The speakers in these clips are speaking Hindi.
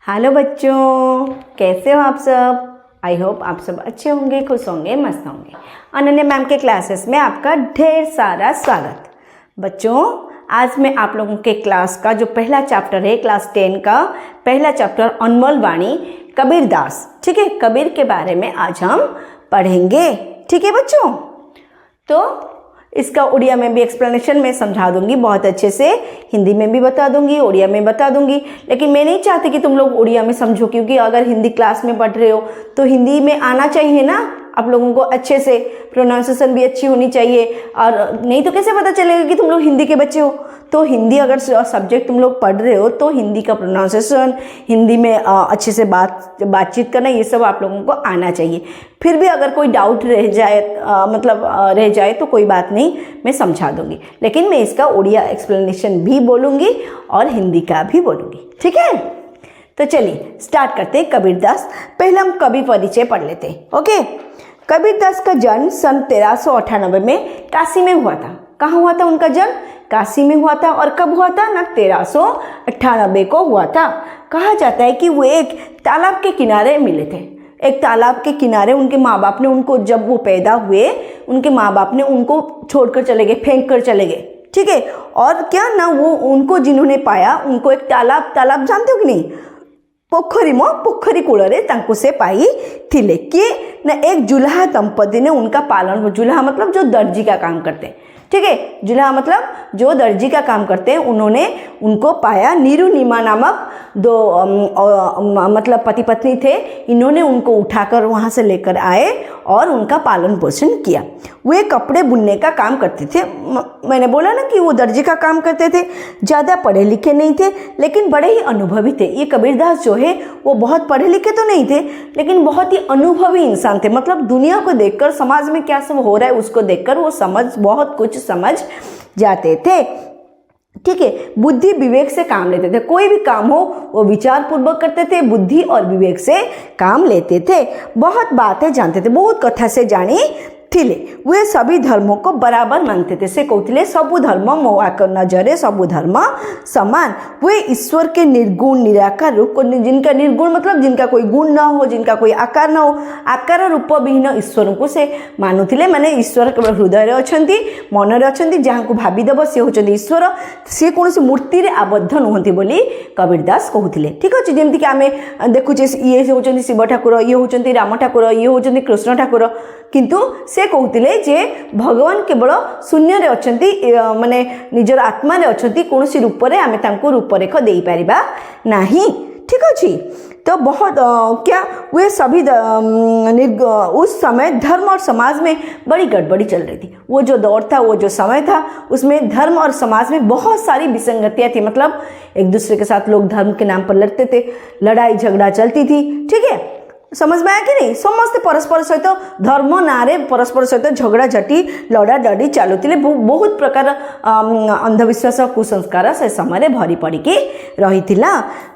हेलो बच्चों, कैसे हो आप सब। आई होप आप सब अच्छे होंगे, खुश होंगे, मस्त होंगे। अनन्या मैम के क्लासेस में आपका ढेर सारा स्वागत। बच्चों, आज मैं आप लोगों के क्लास का जो पहला चैप्टर है, क्लास 10 का पहला चैप्टर अनमोल वाणी कबीरदास, ठीक है, कबीर के बारे में आज हम पढ़ेंगे। ठीक है बच्चों, तो इसका उड़िया में भी एक्सप्लेनेशन मैं समझा दूंगी बहुत अच्छे से, हिंदी में भी बता दूंगी, उड़िया में बता दूंगी। लेकिन मैं नहीं चाहती कि तुम लोग उड़िया में समझो, क्योंकि अगर हिंदी क्लास में पढ़ रहे हो तो हिंदी में आना चाहिए ना आप लोगों को अच्छे से, प्रोनाउंसिएशन भी अच्छी होनी चाहिए। और नहीं तो कैसे पता चलेगा कि तुम लोग हिंदी के बच्चे हो। तो हिंदी अगर सब्जेक्ट तुम लोग पढ़ रहे हो तो हिंदी का प्रोनाउंसिएशन, हिंदी में अच्छे से बातचीत करना, ये सब आप लोगों को आना चाहिए। फिर भी अगर कोई डाउट रह जाए रह जाए तो कोई बात नहीं, मैं समझा दूंगी। लेकिन मैं इसका उड़िया एक्सप्लेनेशन भी बोलूँगी और हिंदी का भी बोलूँगी। ठीक है, तो चलिए स्टार्ट करते हैं। कबीरदास, पहले हम कवि परिचय पढ़ लेते हैं। ओके, कबीरदास का जन्म सन 1398 में काशी में हुआ था। कहाँ हुआ था उनका जन्म? काशी में हुआ था। और कब हुआ था ना? 1398 को हुआ था। कहा जाता है कि वो एक तालाब के किनारे मिले थे। एक तालाब के किनारे उनके माँ बाप ने उनको, जब वो पैदा हुए, उनके माँ बाप ने उनको छोड़कर चले गए, फेंक कर चले गए। ठीक है, और क्या ना वो उनको जिन्होंने पाया, उनको एक तालाब जानते हो कि नहीं, पोखरी कूଳରେ तांको से पाई थिले कि ना एक जुल्हा दंपति ने उनका पालन, जुल्हा मतलब जो दर्जी का काम करते हैं, ठीक है, जुल्हा मतलब जो दर्जी का काम करते हैं, उन्होंने उनको पाया। नीरू नीमा नामक दो मतलब पति पत्नी थे। इन्होंने उनको उठाकर वहाँ से लेकर आए और उनका पालन पोषण किया। वे कपड़े बुनने का काम करते थे। मैंने बोला ना कि वो दर्जी का काम करते थे। ज़्यादा पढ़े लिखे नहीं थे, लेकिन बड़े ही अनुभवी थे। ये कबीरदास जो है वो बहुत पढ़े लिखे तो नहीं थे, लेकिन बहुत ही अनुभवी इंसान थे। मतलब दुनिया को देखकर, समाज में क्या सब हो रहा है उसको देखकर वो बहुत कुछ समझ जाते थे। ठीक है, बुद्धि विवेक से काम लेते थे। कोई भी काम हो वो विचार पूर्वक करते थे, बुद्धि और विवेक से काम लेते थे। बहुत बातें जानते थे, बहुत कथा से जानी थिले। वे सभी धर्मों को बराबर मानते थे। से कहते सबु धर्म मो नजरे सबु धर्म समान। वे ईश्वर के निर्गुण निराकार रूप को, जिनका निर्गुण मतलब जिनका कोई गुण न हो, जिनका कोई आकार न हो, आकार रूप विहीन ईश्वर को से मानुथिले। माने ईश्वर केवल हृदय अछंती, मन रे अछंती, जहां को भाबीदेव सी होचंती ईश्वर, सी कोनोसी मूर्ति रे आबद्ध नहंती बोली कबीरदास कहूथिले। ठीक अछि, जेमति कि आमे देखुचे ये होचंती शिव ठाकुर, ये होचंती राम ठाकुर, ये होचंती कृष्ण ठाकुर, किंतु से कहते जे भगवान केवल शून्य रे अछंती, माने निजर आत्मा रे अछंती, कोनोसी रूप रे आमे तांको रूपरेख देई परिबा नाही। ठीक अछि, तो बहुत क्या वे सभी उस समय धर्म और समाज में बड़ी गड़बड़ी चल रही थी। वो जो दौर था, वो जो समय था, उसमें धर्म और समाज में बहुत सारी विसंगतियाँ थी। मतलब एक दूसरे के साथ लोग धर्म के नाम पर लड़ते थे, लड़ाई झगड़ा चलती थी। ठीक है, समझ में आया कि नहीं? समस्ते परस्पर सहित धर्म नारे परस्पर सहित झगड़ा झटी लड़ा डड़ी चलुले। बहुत प्रकार अंधविश्वास और कुसंस्कार से समय भरी पड़ी रही थी।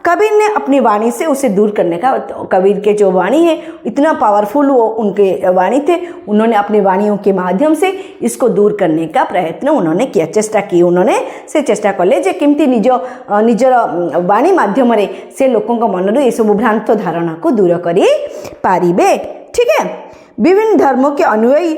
कबीर ने अपनी वाणी से उसे दूर करने का, कबीर के जो वाणी है इतना पावरफुल वो उनके वाणी थे, उन्होंने अपनी वाणियों के माध्यम से इसको दूर करने का प्रयत्न उन्होंने किया, चेष्टा की। उन्होंने से चेष्टा कले जे केमती निजर वाणी माध्यम से लोकों मन ये सब भ्रांत धारणा को दूर करी पारिबे। ठीक है, विभिन्न धर्मों के अनुयायी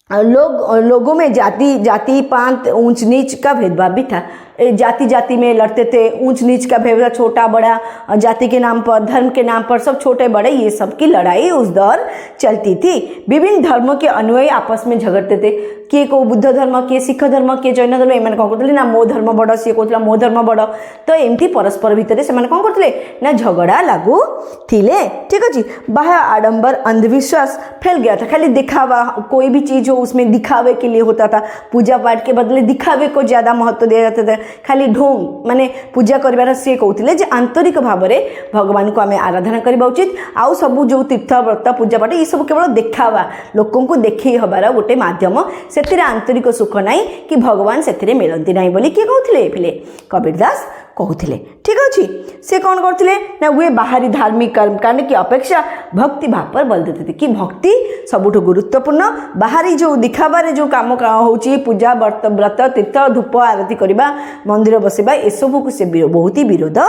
लोगों में जाति पांत ऊंच नीच का भेदभाव भी था। जाति में लड़ते थे, ऊंच नीच का भेदभाव, छोटा बड़ा जाति के नाम पर, धर्म के नाम पर, सब छोटे बड़े ये सब की लड़ाई उस दौर चलती थी। विभिन्न धर्मों के अनुयायी आपस में झगड़ते थे। किए को बुद्ध धर्म, किए सिख धर्म, किए जैन धर्म, एम कौन करते ना मो धर्म बड़, सी कहला मो धर्म बड़। तो एमती परस्पर भितर से कौन करते ना झगड़ा लागू थिले। ठीक अच्छे, बाह्य आडंबर अंधविश्वास फैल गया था। खाली दिखावा, कोई भी चीज हो उसमें दिखावे के लिए होता था। पूजा पाठ के बदले दिखावे को ज्यादा महत्व दिया जाता था। खाली ढोंग माने पूजा कर सी कहते जे आंतरिक भाव में भगवान को आम आराधना करवा उचित। आउ सब जो तीर्थ व्रत पूजा पाठ ये सब केवल देखावा, लोकों को देखई हबार गोटे माध्यम, से आंतरिक सुख नाई कि भगवान से मिलती ना बोली किए कहते फिले कबीरदास कहूथिले। ठीक अच्छे से कौन करते ना वे बाहरी धार्मिक कर्मकांड की अपेक्षा भक्ति भाव पर बल देते थे कि भक्ति सबुठ गुरुत्वपूर्ण बाहरी जो दिखाबार जो काम होची पूजा व्रत तीर्थ धूप आरती करवा मंदिर बसवा एसबू को से बहुत ही विरोध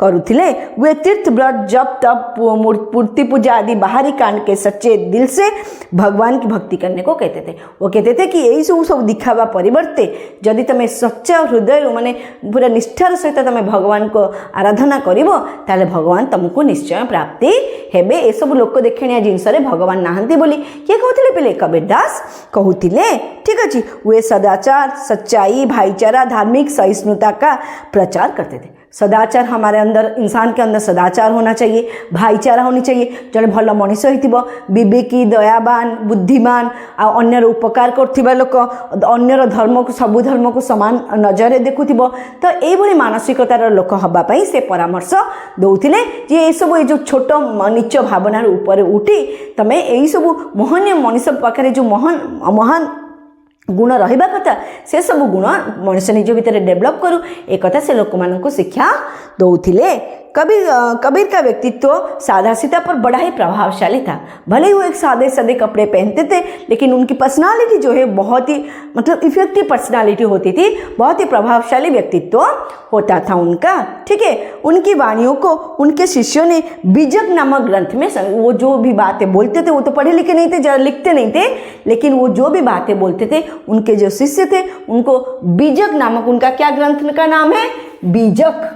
करुले। वे तीर्थ व्रत जप तप मूर्ति पूजा आदि बाहरी कांड के सच्चे दिल से भगवान की भक्ति करने को कहते थे। वो कहते थे कि यही सब दिखावा परिवर्ते जदि तुम सच्चा हृदय माने पूरा निष्ठार सहित तुम भगवान को आराधना करिवो ताले भगवान तुमको निश्चय प्राप्ति हेबे। ए सब लोक देखणिया जिनस रे भगवान नाहंती बोली किए कहते पिले कबीर दास कहते। ठीक अच्छे वे सदाचार सच्चाई भाईचारा धार्मिक सहिष्णुता का प्रचार करते थे। सदाचार हमारे अंदर इंसान के अंदर सदाचार होना चाहिए, भाईचारा होनी चाहिए। जड़े भल मनीष हो विवेकी दयावान बुद्धिमान आ अन्यर उपकार करथिबा लोक अन्यर धर्म को सबु धर्म को समान नजर देखुथिबो तो एभली मानसिकतार लोक हबा पई से परामर्श दउथिले जे ए सब जो छोट नीच भावनार ऊपर उठी तमे एई सब मोहनीय मनीष पाखरे जो महान गुण रहिबा कथा से सब गुण मनुष्य निज भितर डेवलप करू एक कथा से लोक मानक शिक्षा दउथिले। कबीर का व्यक्तित्व सादासीता पर बड़ा ही प्रभावशाली था। भले ही वो एक सादे सादे कपड़े पहनते थे लेकिन उनकी पर्सनालिटी जो है बहुत ही मतलब इफेक्टिव पर्सनालिटी होती थी, बहुत ही प्रभावशाली व्यक्तित्व होता था उनका। ठीक है, उनकी वाणियों को उनके शिष्यों ने बीजक नामक ग्रंथ में वो जो भी बातें बोलते थे वो तो पढ़े लिखे नहीं थे, जरा लिखते नहीं थे, लेकिन वो जो भी बातें बोलते थे उनके जो शिष्य थे उनको बीजक नामक उनका क्या ग्रंथ का नाम है बीजक।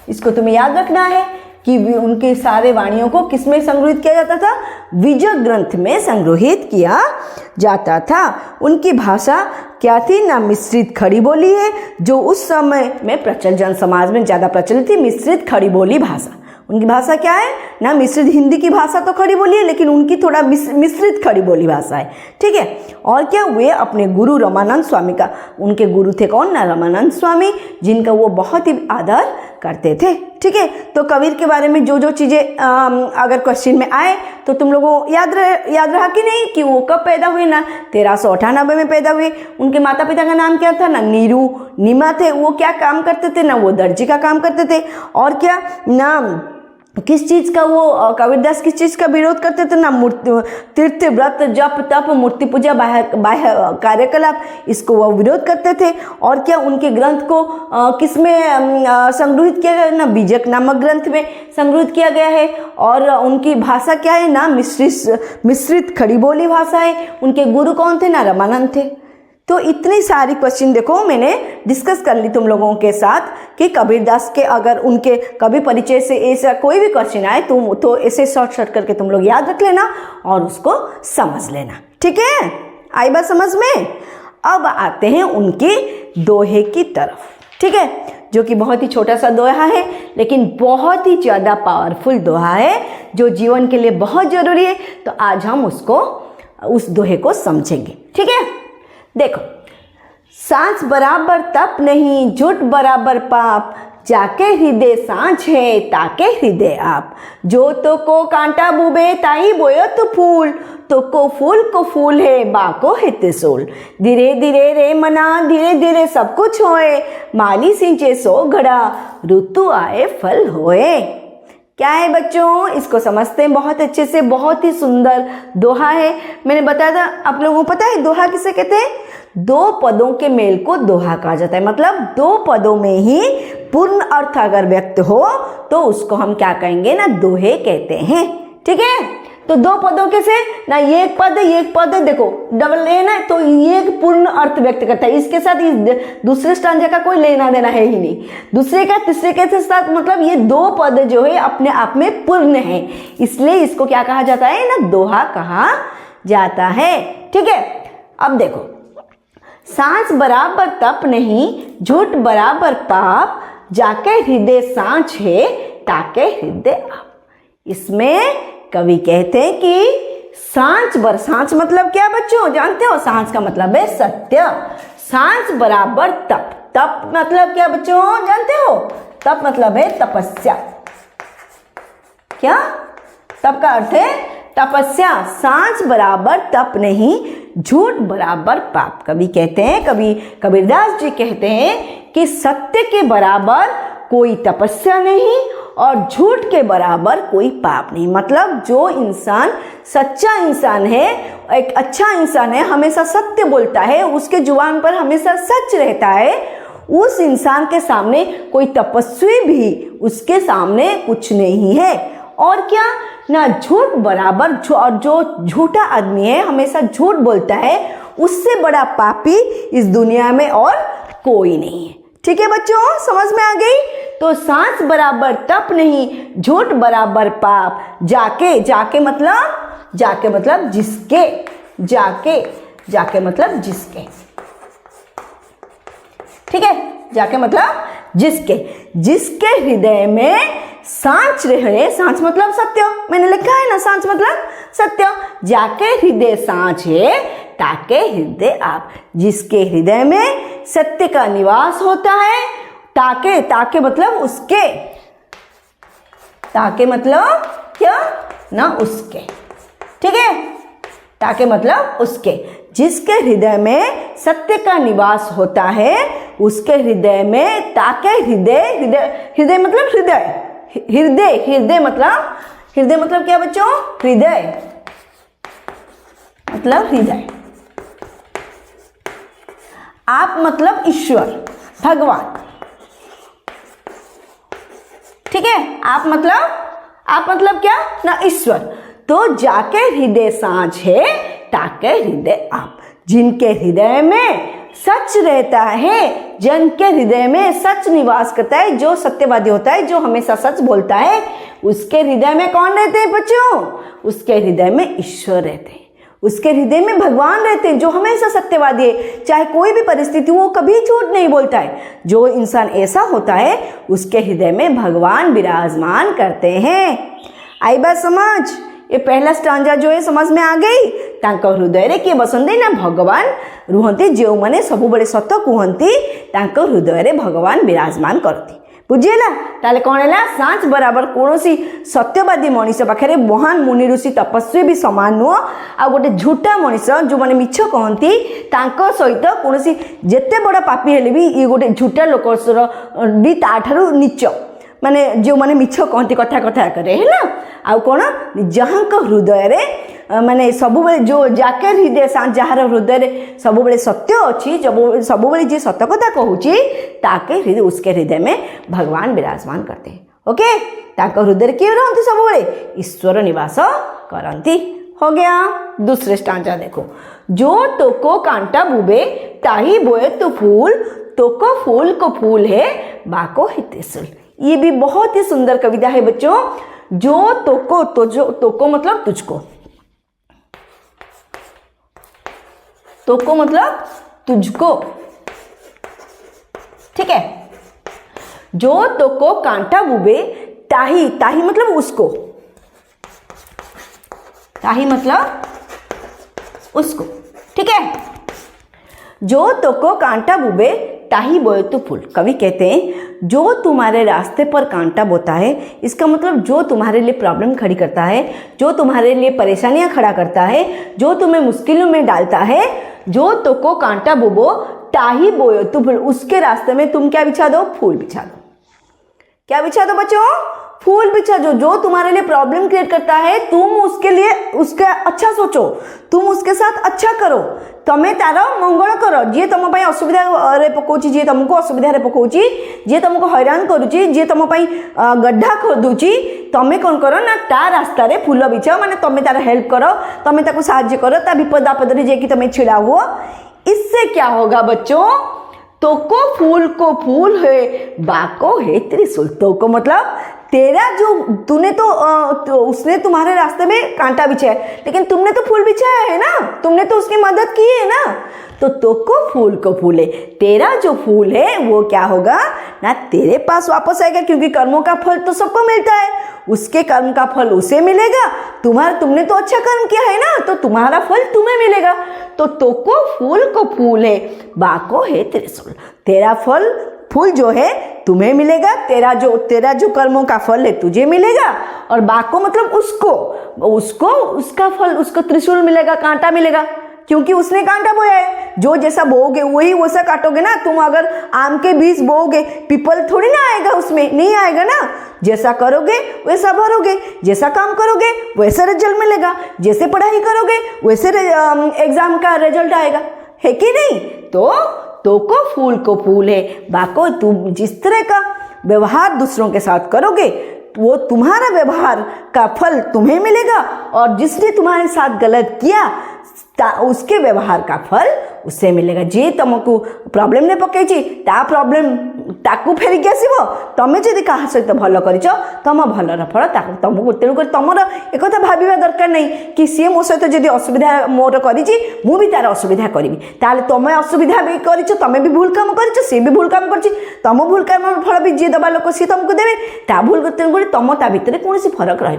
इसको तुम्हें याद रखना है कि उनके सारे वाणियों को किसमें संग्रहित किया जाता था बीजक ग्रंथ में संग्रहित किया जाता था। उनकी भाषा क्या थी ना मिश्रित खड़ी बोली है जो उस समय में प्रचलित जन समाज में ज़्यादा प्रचलित थी। मिश्रित खड़ी बोली भाषा उनकी भाषा क्या है ना मिश्रित हिंदी की भाषा तो खड़ी बोली है लेकिन उनकी थोड़ा मिश्रित खड़ी बोली भाषा है। ठीक है, और क्या वे अपने गुरु रमानंद स्वामी का उनके गुरु थे कौन ना रमानंद स्वामी जिनका वो बहुत ही आदर करते थे। ठीक है, तो कबीर के बारे में जो चीज़ें अगर क्वेश्चन में आए तो तुम लोगों याद रहा कि नहीं कि वो कब पैदा हुए ना 1398 में पैदा हुए। उनके माता पिता का नाम क्या था ना नीरू नीमा थे। वो क्या काम करते थे ना वो दर्जी का काम करते थे। और क्या नाम किस चीज़ का वो कबीरदास किस चीज़ का विरोध करते थे ना तीर्थ व्रत जप तप मूर्ति पूजा बाह्य कार्यकलाप इसको वो विरोध करते थे। और क्या उनके ग्रंथ को किसमें संग्रहित किया गया ना बीजक नामक ग्रंथ में संग्रहित किया गया है। और उनकी भाषा क्या है ना मिश्रित खड़ी बोली भाषा है। उनके गुरु कौन थे ना रमानंद थे। तो इतनी सारी क्वेश्चन देखो मैंने डिस्कस कर ली तुम लोगों के साथ कि कबीरदास के अगर उनके कभी परिचय से ऐसा कोई भी क्वेश्चन आए तुम तो ऐसे शॉर्ट करके तुम लोग याद रख लेना और उसको समझ लेना। ठीक है, आई बात समझ में। अब आते हैं उनके दोहे की तरफ। ठीक है, जो कि बहुत ही छोटा सा दोहा है लेकिन बहुत ही ज़्यादा पावरफुल दोहा है जो जीवन के लिए बहुत ज़रूरी है। तो आज हम उस दोहे को समझेंगे। ठीक है, देखो सांझ बराबर तप नहीं झूठ बराबर पाप जाके हृदय सांझ है ताके हृदय आप जो तो को कांटा बुबे ताई बोयो तो को फूल है बाको है त्रिशूल धीरे धीरे रे मना धीरे धीरे सब कुछ होए माली सिंचे सो घड़ा ऋतु आए फल होए। क्या है बच्चों, इसको समझते हैं बहुत अच्छे से। बहुत ही सुंदर दोहा है। मैंने बताया था आप लोगों को पता है दोहा किसे कहते हैं? दो पदों के मेल को दोहा कहा जाता है। मतलब दो पदों में ही पूर्ण अर्थ अगर व्यक्त हो तो उसको हम क्या कहेंगे ना दोहे कहते हैं। ठीक है, तो दो पदों के से ना ये एक पद है देखो डबल ए ना तो ये एक पूर्ण अर्थ व्यक्त करता है। इसके साथ इस दूसरे स्टांजा का कोई लेना देना है ही नहीं। दूसरे का तीसरे के साथ मतलब ये दो पद जो है अपने आप में पूर्ण है, इसलिए इसको क्या कहा जाता है ना दोहा कहा जाता है। ठीक है, अब देखो सांझ बराबर तप नहीं झूठ बराबर पाप जाके हृदय सांझ है ताके हृदय आप। इसमें कवि कहते हैं कि सांझ मतलब क्या बच्चों जानते हो? सांझ का मतलब है सत्य। सांझ बराबर तप मतलब क्या बच्चों जानते हो? तप मतलब है तपस्या। क्या तप का अर्थ है? तपस्या। सांझ बराबर तप नहीं झूठ बराबर पाप। कवि कहते हैं कबीरदास जी कहते हैं कि सत्य के बराबर कोई तपस्या नहीं और झूठ के बराबर कोई पाप नहीं। मतलब जो इंसान सच्चा इंसान है, एक अच्छा इंसान है, हमेशा सत्य बोलता है, उसके जुबान पर हमेशा सच रहता है, उस इंसान के सामने कोई तपस्वी भी उसके सामने कुछ नहीं है। और क्या ना झूठ बराबर जो झूठा आदमी है, हमेशा झूठ बोलता है, उससे बड़ा पापी इस दुनिया में और कोई नहीं है। ठीक है बच्चों, समझ में आ गई? तो सांस बराबर तप नहीं, झूठ बराबर पाप। जाके मतलब जिसके, जाके मतलब जिसके। ठीक है, जाके मतलब जिसके हृदय में सांच रहे, सांच मतलब सत्य, मैंने लिखा है ना, सांच मतलब सत्य। जाके हृदय सांच है ताके हृदय आप। जिसके हृदय में सत्य का निवास होता है, ताके मतलब उसके, ताके मतलब क्या ना उसके। ठीक है, ताके मतलब उसके। जिसके हृदय में सत्य का निवास होता है, उसके हृदय में ताके हृदय मतलब हृदय मतलब क्या बच्चों? हृदय मतलब हृदय। आप मतलब ईश्वर, भगवान। ठीक है, आप मतलब क्या ना ईश्वर। तो जाके हृदय सांच है ताके हृदय आप। जिनके हृदय में सच रहता है, जिनके हृदय में सच निवास करता है, जो सत्यवादी होता है, जो हमेशा सच बोलता है, उसके हृदय में कौन रहते हैं बच्चों? उसके हृदय में ईश्वर रहते हैं, उसके हृदय में भगवान रहते हैं, जो हमेशा सत्यवादी है। चाहे कोई भी परिस्थिति, वो कभी झूठ नहीं बोलता है। जो इंसान ऐसा होता है, उसके हृदय में भगवान विराजमान करते हैं। आई बात समझ? ये पहला स्टांजा जो है समझ में आ गई? तांको हृदय किए बसंती ना भगवान रुहती, जो मैंने सबुबले सत कहती तांको हृदय भगवान विराजमान करती। बुझीला? ताले कौन है? सांच बराबर कौन सी सत्यवादी मनीष पाखे महान मुनि ऋषि तपस्वी भी समान नुह। आ गोटे झूठा मनीष जो मैंने मिछ कहती, तांको सहित कौन सी जेते बड़ा पापी हेले भी ये गोटे झूठा लोक भी ताठारु नीच, माने जो मैंने मिछ कहती कथा करे है ना। आउ कौन? जहाँ हृदय रे माने सब जो जाके हृदय सांच, जार हृदय सब सत्य अच्छी, सब जी सत कथा कहूँ ताके हृदय, उसके हृदय में भगवान विराजमान करते हैं। ओके, ताको हृदय किए रहती सब ईश्वर निवास करती। हो गया। दूसरे स्टांजा देखो। जो तोको कांटा बुबे ताही बोए तो तोको फूल को फूल है बाको है त्रिशूल। ये भी बहुत ही सुंदर कविता है बच्चों। जो तोको मतलब तुझको, तोको मतलब तुझको। ठीक है, जो तोको कांटा बुबे ताही मतलब उसको, ताही मतलब उसको। ठीक है, जो तोको कांटा बुबे ताही बोए तो फूल। कवि कहते हैं जो तुम्हारे रास्ते पर कांटा बोता है, इसका मतलब जो तुम्हारे लिए प्रॉब्लम खड़ी करता है, जो तुम्हारे लिए परेशानियां खड़ा करता है, जो तुम्हें मुश्किलों में डालता है, जो तोको कांटा बुबो ताही बोए तो फूल, उसके रास्ते में तुम क्या बिछा दो? फूल बिछा दो। क्या बिछा दो बच्चों? फूल बिछा दो। जो तुम्हारे लिए प्रॉब्लम क्रिएट करता है, तुम उसके लिए उसका अच्छा सोचो, तुम उसके साथ अच्छा करो, तमें तार मंगल कर। जी तुम असुविधा रे पकाउची, जी तुमको असुविधा रे पकाउची, जी तुमको हैरान करुची, जी तुम गड्ढा खोदुची, तमें कौन करो ना ता रास्ता रे फूल बिछाओ, माने तमें तार हेल्प करो, तमें ताको साहाय्य करो, ता विपद आपद रे जेकी तमें छिड़ा हुओ। इससे क्या होगा बच्चों? तोको फूल को फूल है बाको है त्रिशूल। तोको मतलब तेरा जो तूने तो उसने तुम्हारे रास्ते में कांटा बिछाया है, लेकिन तुमने तो फूल बिछाया है ना, तुमने तो उसकी मदद की है ना। तो तोको फूल को फूल है, तेरा जो फूल है वो क्या होगा ना तेरे पास वापस आएगा, क्योंकि कर्मों का फल तो सबको मिलता है, उसके कर्म का फल उसे मिलेगा। तुमने तो अच्छा कर्म किया है ना, तो तुम्हारा फल तुम्हें मिलेगा। तो तोको फूल को फूल है बाको है त्रिशूल। तेरा फल फूल जो है तुम्हें मिलेगा, तेरा जो कर्मों का फल है तुझे मिलेगा, और बाको मतलब उसका फल उसको त्रिशूल मिलेगा, कांटा मिलेगा। क्योंकि उसने कांटा बोया है। जो जैसा बोओगे वही वैसा काटोगे ना। तुम अगर आम के बीज बोओगे, पीपल थोड़ी ना आएगा, उसमें नहीं आएगा ना। जैसा करोगे वैसा भरोगे, जैसा काम करोगे वैसा रिजल्ट मिलेगा, जैसे पढ़ाई करोगे वैसे एग्जाम का रिजल्ट आएगा, है कि नहीं। तो को फूल है, बाको तुम जिस तरह का व्यवहार दूसरों के साथ करोगे वो तुम्हारा व्यवहार का फल तुम्हें मिलेगा, और जिसने तुम्हारे साथ गलत किया उसके व्यवहार का फल उससे मिलेगा। जे तुमको प्रॉब्लम ने पकई ता प्रॉब्लम ताकू फेरिक आसब। तमें जदि क्या सहित भल कर तुम भलर फल तुमको, तेणुक तुम एक भाविया दरकार नहीं कि सी मो सहित जब असुविधा मोर करी भी तार असुविधा करी, ताले तुम असुविधा भी कर, तुम भी भूल काम कर, सी भी भूल काम कर, तुम भूल काम फल भी जी दबा लोक सी तुमको देवे ता भूल, तेणुक तुम ता भीतर कौन फर्क रही।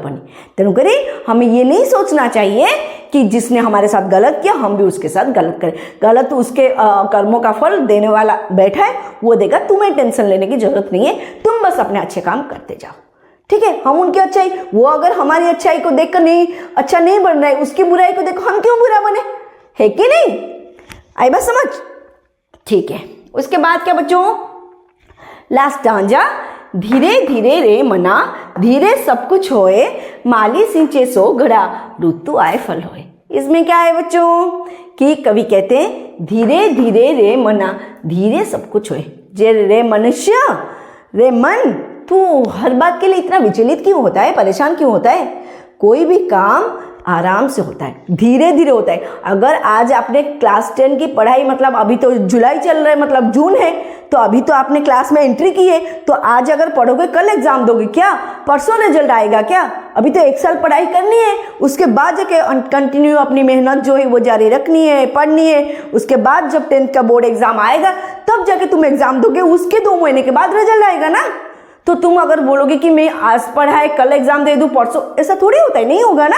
तेणुक हमें ये नहीं सोचना चाहिए कि जिसने हमारे साथ गलत किया हम भी उसके साथ गलत करें। गलत उसके कर्मों का फल देने वाला बैठा है, वो देगा, तुम्हें टेंशन लेने की जरूरत नहीं है। तुम बस अपने अच्छे काम करते जाओ, ठीक है। हम उनकी अच्छाई, वो अगर हमारी अच्छाई को देखकर नहीं अच्छा नहीं बन रहा है, उसकी बुराई को देखो हम क्यों बुरा बने, है कि नहीं। आई बात समझ, ठीक है। उसके बाद क्या बच्चों, लास्ट स्टांजा, धीरे धीरे रे मना, धीरे सब कुछ होए, माली सिंचे सो घड़ा, ऋतु आए फल होए। इसमें क्या है बच्चों कि कवि कहते हैं धीरे धीरे रे मना, धीरे सब कुछ होए। जे रे मनुष्य, रे मन, तू हर बात के लिए इतना विचलित क्यों होता है, परेशान क्यों होता है। कोई भी काम आराम से होता है, धीरे धीरे होता है। अगर आज आपने क्लास 10 की पढ़ाई, मतलब अभी तो जुलाई चल रहा है, मतलब जून है, तो अभी तो आपने क्लास में एंट्री की है, तो आज अगर पढ़ोगे कल एग्जाम दोगे क्या, परसों रिजल्ट आएगा क्या। अभी तो 1 साल पढ़ाई करनी है, उसके बाद जाके कंटिन्यू अपनी मेहनत जो है वो जारी रखनी है, पढ़नी है। उसके बाद जब 10th का बोर्ड एग्जाम आएगा तब जाके तुम एग्जाम दोगे, उसके 2 महीने के बाद रिजल्ट आएगा ना। तो तुम अगर बोलोगे कि मैं आज पढ़ाई कल एग्जाम दे दूं परसों, ऐसा थोड़ी होता है, नहीं होगा ना,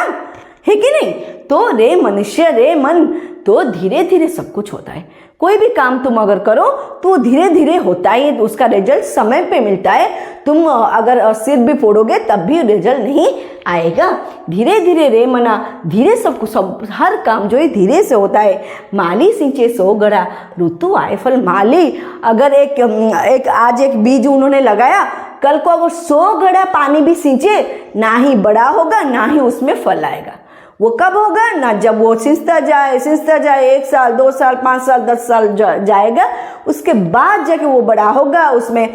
है कि नहीं। तो रे मनुष्य, रे मन, तो धीरे धीरे सब कुछ होता है। कोई भी काम तुम अगर करो तो धीरे धीरे होता है, उसका रिजल्ट समय पे मिलता है। तुम अगर सिर भी फोड़ोगे तब भी रिजल्ट नहीं आएगा। धीरे धीरे रे मना, धीरे सब हर काम जो है धीरे से होता है। माली सिंचे सो गड़ा, ऋतु आए फल। माली अगर एक आज एक बीज उन्होंने लगाया, कल को अगर 100 घड़ा पानी भी सींचे, ना ही बड़ा होगा ना ही उसमें फल आएगा। वो कब होगा ना, जब वो सिंचता जाए 1 साल 2 साल 5 साल 10 साल जाएगा, उसके बाद जाके वो बड़ा होगा, उसमें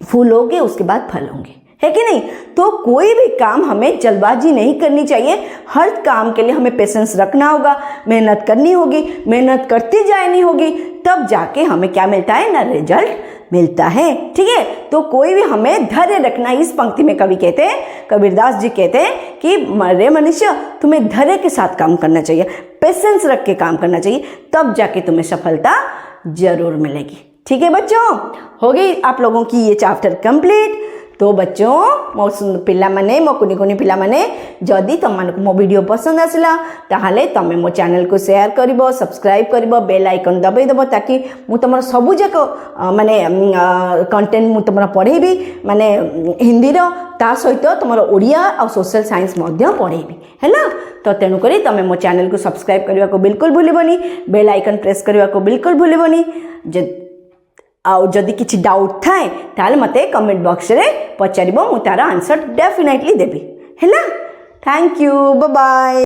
फूल होंगे, उसके बाद फल होंगे, है कि नहीं। तो कोई भी काम हमें जल्दबाजी नहीं करनी चाहिए। हर काम के लिए हमें पेशेंस रखना होगा, मेहनत करनी होगी, मेहनत करती जानी होगी, तब जाके हमें क्या मिलता है ना, रिजल्ट मिलता है, ठीक है। तो कोई भी हमें धैर्य रखना, इस पंक्ति में कवि कहते हैं, कबीरदास जी कहते हैं कि रे मनुष्य, तुम्हें धैर्य के साथ काम करना चाहिए, पेशेंस रख के काम करना चाहिए, तब जाके तुम्हें सफलता जरूर मिलेगी, ठीक है बच्चों। हो गई आप लोगों की ये चैप्टर कंप्लीट। तो बच्चों मो पिला माने, मो कुनी कुनी पिला माने, जदि तुम मानक मो वीडियो पसंद आसला ताहले तमे मो चैनल को शेयर करिवो, सब्सक्राइब करिवो, बेल आइकन दबाई देबो, ताकि मु तुम सबू जाक माने कंटेंट मु तुम पढ़ेबी, माने हिंदी रो ता सहित तुम ओडिया और सोशल साइंस मध्य पढ़ेबी, है ना। तो तेणुक तुम मो चैनल को सब्सक्राइब करने को बिल्कुल भूलबनी, बेल आइकन प्रेस करने को बिल्कुल भूलबनी। आउ जदि किसी डाउट थाए ताले मते कमेंट बॉक्स रे पचारिबो, मु तार आंसर डेफिनेटली देबी, है ना। Thank you, bye bye.